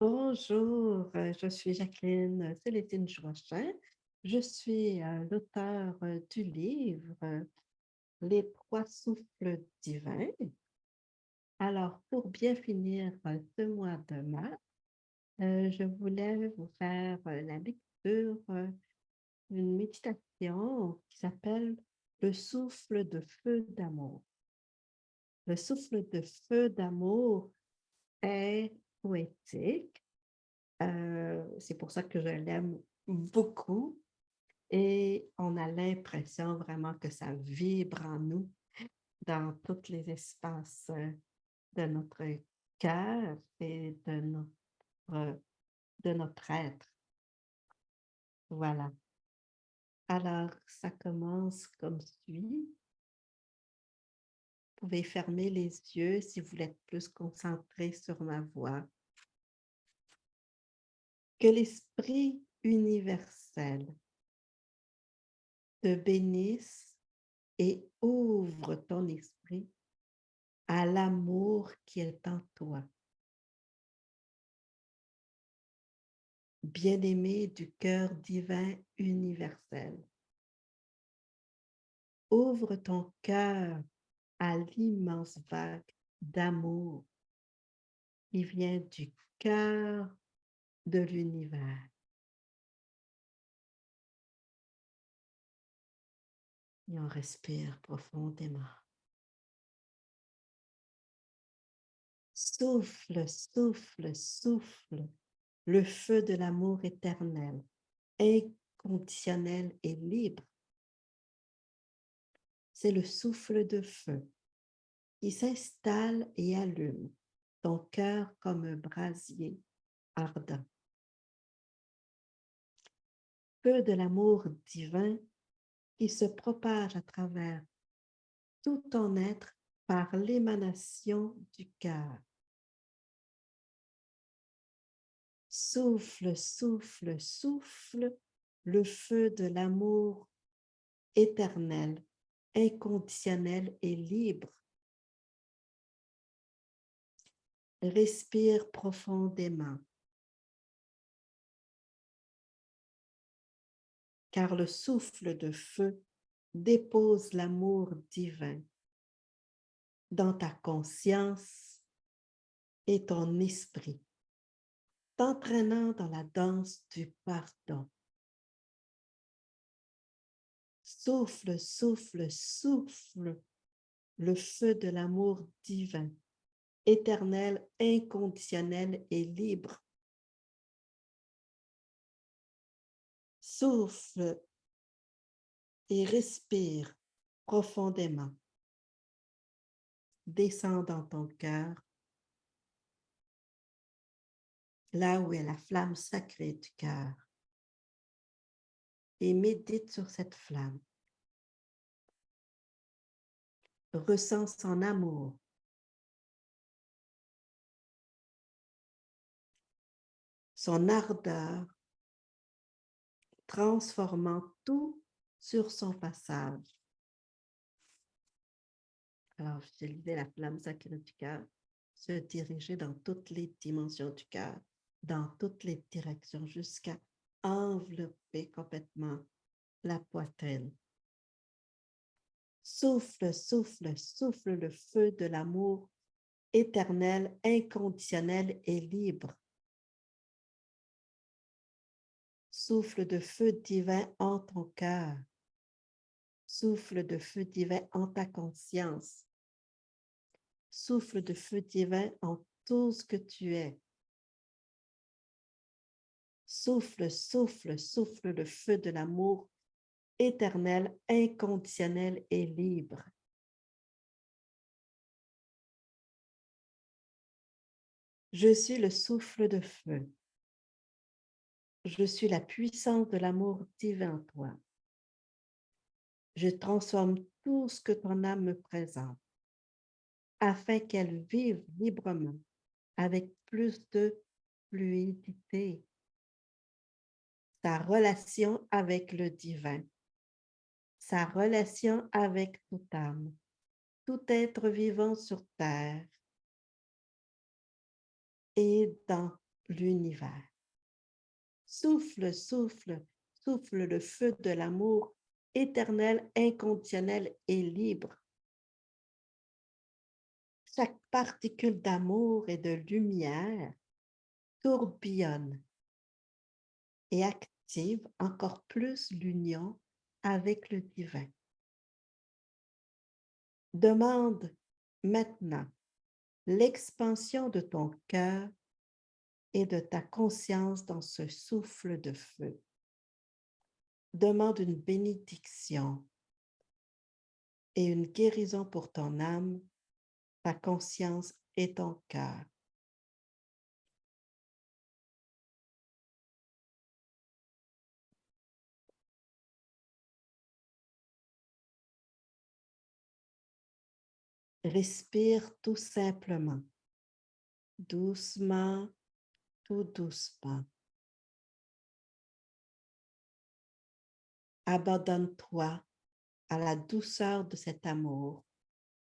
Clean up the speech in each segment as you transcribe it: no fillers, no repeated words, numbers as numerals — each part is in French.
Bonjour, je suis Jacqueline Célestine Joachim. Je suis l'auteure du livre Les trois souffles divins. Alors, pour bien finir ce mois de mars, je voulais vous faire la lecture d'une méditation qui s'appelle Le souffle de feu d'amour. Le souffle de feu d'amour est poétique. C'est pour ça que je l'aime beaucoup et on a l'impression vraiment que ça vibre en nous dans tous les espaces de notre cœur et de notre être. Voilà. Alors, ça commence comme suit. Vous pouvez fermer les yeux si vous êtes plus concentré sur ma voix. Que l'Esprit universel te bénisse et ouvre ton esprit à l'amour qui est en toi. Bien-aimé du cœur divin universel, ouvre ton cœur à l'immense vague d'amour qui vient du cœur de l'univers. Et on respire profondément. Souffle, souffle, souffle le feu de l'amour éternel, inconditionnel et libre. C'est le souffle de feu qui s'installe et allume ton cœur comme un brasier ardent. Feu de l'amour divin qui se propage à travers tout ton être par l'émanation du cœur. Souffle, souffle, souffle le feu de l'amour éternel, inconditionnel et libre. Respire profondément, car le souffle de feu dépose l'amour divin dans ta conscience et ton esprit, t'entraînant dans la danse du pardon. Souffle, souffle, souffle le feu de l'amour divin, éternel, inconditionnel et libre. Souffle et respire profondément. Descends dans ton cœur, là où est la flamme sacrée du cœur, et médite sur cette flamme. Ressens son amour, son ardeur, transformant tout sur son passage. Alors, visualisez la flamme sacrée du cœur se diriger dans toutes les dimensions du cœur, dans toutes les directions, jusqu'à envelopper complètement la poitrine. Souffle, souffle, souffle le feu de l'amour éternel, inconditionnel et libre. Souffle de feu divin en ton cœur. Souffle de feu divin en ta conscience. Souffle de feu divin en tout ce que tu es. Souffle, souffle, souffle le feu de l'amour éternel, inconditionnel et libre. Je suis le souffle de feu. Je suis la puissance de l'amour divin en toi. Je transforme tout ce que ton âme me présente afin qu'elle vive librement avec plus de fluidité sa relation avec le divin, sa relation avec toute âme, tout être vivant sur terre et dans l'univers. Souffle, souffle, souffle le feu de l'amour éternel, inconditionnel et libre. Chaque particule d'amour et de lumière tourbillonne et active encore plus l'union avec le divin. Demande maintenant l'expansion de ton cœur et de ta conscience dans ce souffle de feu. Demande une bénédiction et une guérison pour ton âme, ta conscience et ton cœur. Respire tout simplement, doucement, tout doucement. Abandonne-toi à la douceur de cet amour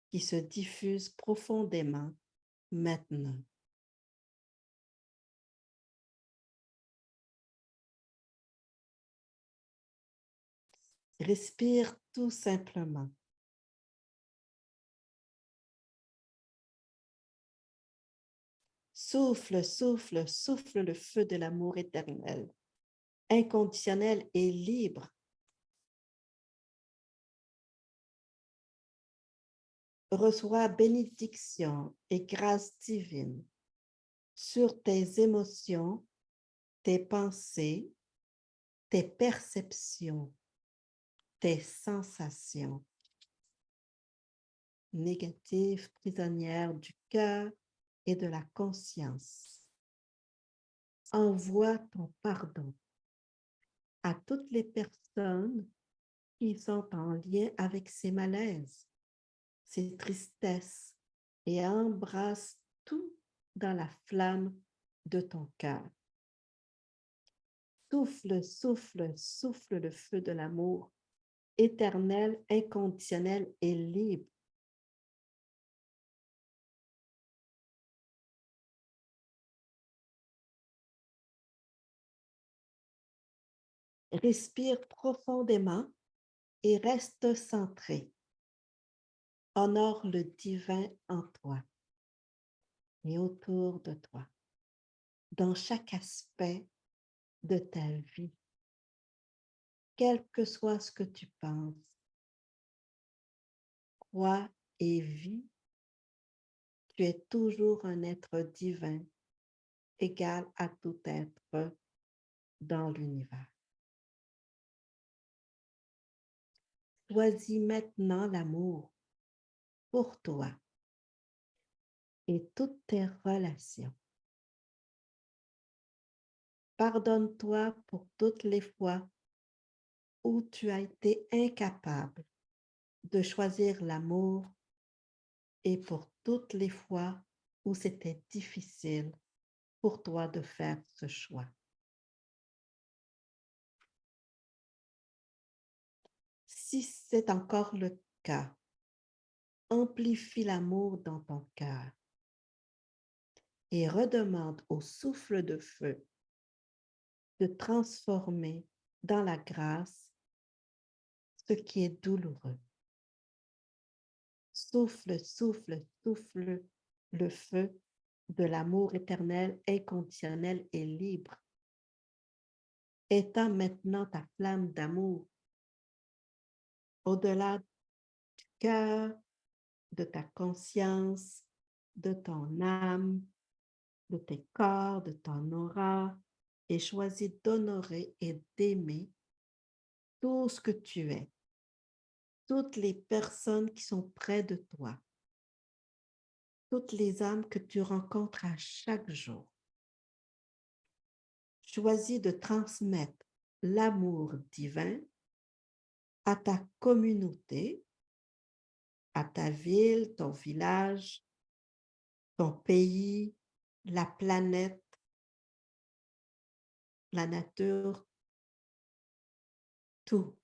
qui se diffuse profondément maintenant. Respire tout simplement. Souffle, souffle, souffle le feu de l'amour éternel, inconditionnel et libre. Reçois bénédiction et grâce divine sur tes émotions, tes pensées, tes perceptions, tes sensations négatives, prisonnières du cœur et de la conscience. Envoie ton pardon à toutes les personnes qui sont en lien avec ces malaises, ces tristesses, et embrasse tout dans la flamme de ton cœur. Souffle, souffle, souffle le feu de l'amour éternel, inconditionnel et libre. Respire profondément et reste centré. Honore le divin en toi et autour de toi, dans chaque aspect de ta vie, quel que soit ce que tu penses. Crois et vis, tu es toujours un être divin, égal à tout être dans l'univers. Choisis maintenant l'amour pour toi et toutes tes relations. Pardonne-toi pour toutes les fois où tu as été incapable de choisir l'amour et pour toutes les fois où c'était difficile pour toi de faire ce choix. Si c'est encore le cas, amplifie l'amour dans ton cœur et redemande au souffle de feu de transformer dans la grâce ce qui est douloureux. Souffle, souffle, souffle le feu de l'amour éternel, inconditionnel et libre. Étends maintenant ta flamme d'amour au-delà du cœur, de ta conscience, de ton âme, de tes corps, de ton aura, et choisis d'honorer et d'aimer tout ce que tu es, toutes les personnes qui sont près de toi, toutes les âmes que tu rencontres à chaque jour. Choisis de transmettre l'amour divin à ta communauté, à ta ville, ton village, ton pays, la planète, la nature, tout.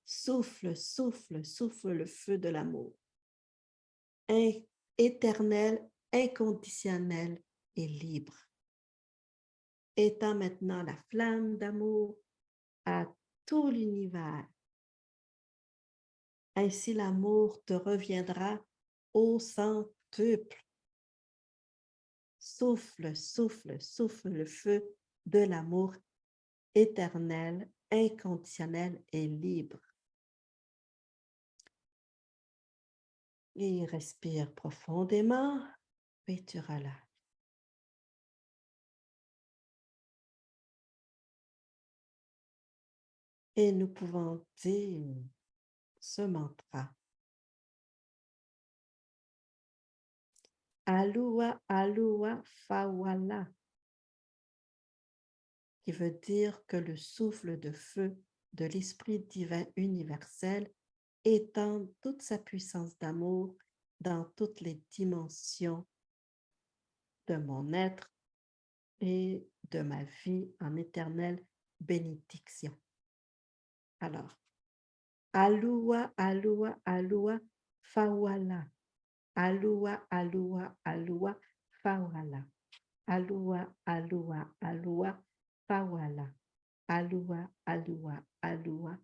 Souffle, souffle, souffle le feu de l'amour. Éternel, inconditionnel et libre, étant maintenant la flamme d'amour à tout l'univers. Ainsi l'amour te reviendra au centuple. Souffle, souffle, souffle le feu de l'amour éternel, inconditionnel et libre. Et respire profondément, puis tu relâches. Et nous pouvons dire ce mantra. Alua, Alua, Fawala, qui veut dire que le souffle de feu de l'Esprit divin universel étend toute sa puissance d'amour dans toutes les dimensions de mon être et de ma vie en éternelle bénédiction. Alors, Alua, Alua, Alua, Fawala. Alua, Alua, Alua, Fawala. Alua, Alua, Alua, Fawala. Alua, Alua, Alua,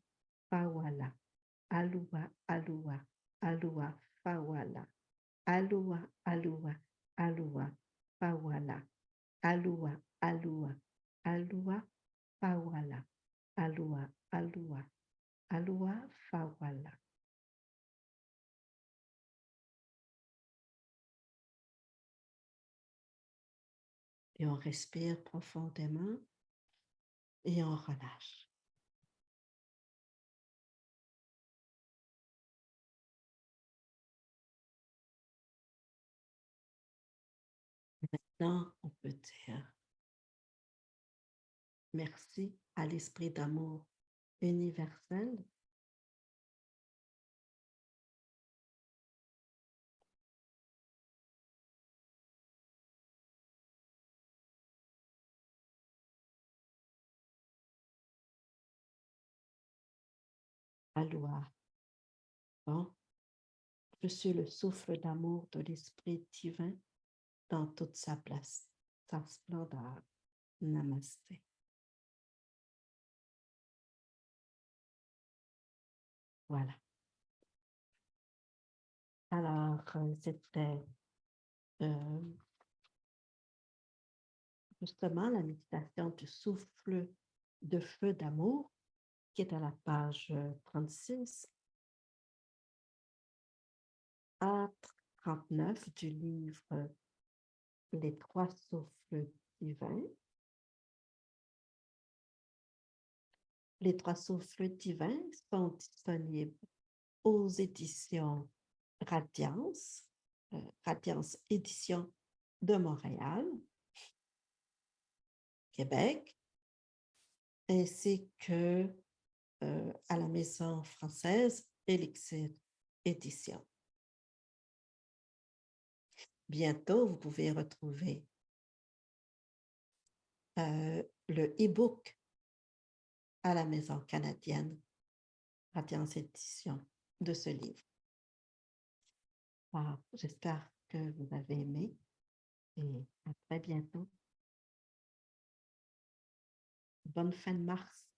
Fawala. Alua, Alua, Alua, Fawala. Alua, Alua, Alua, Fawala. Alua, Alua, Alua, Fawala. Alua, Alua, Alua, Fawala. Et on respire profondément et on relâche. Maintenant, on peut dire merci à l'esprit d'amour universel. Aloha. Bon, je suis le souffle d'amour de l'esprit divin dans toute sa place, sa splendeur. Namasté. Voilà. Alors, c'était justement la méditation du souffle de feu d'amour qui est à la page 36 à 39 du livre Les trois souffles divins. Les trois souffles divins sont disponibles aux éditions Radiance, Radiance Édition de Montréal, Québec, ainsi que à la maison française Elixir Édition. Bientôt, vous pouvez retrouver le e-book à la maison canadienne Radiance Édition de ce livre. Alors, j'espère que vous avez aimé et à très bientôt. Bonne fin de mars.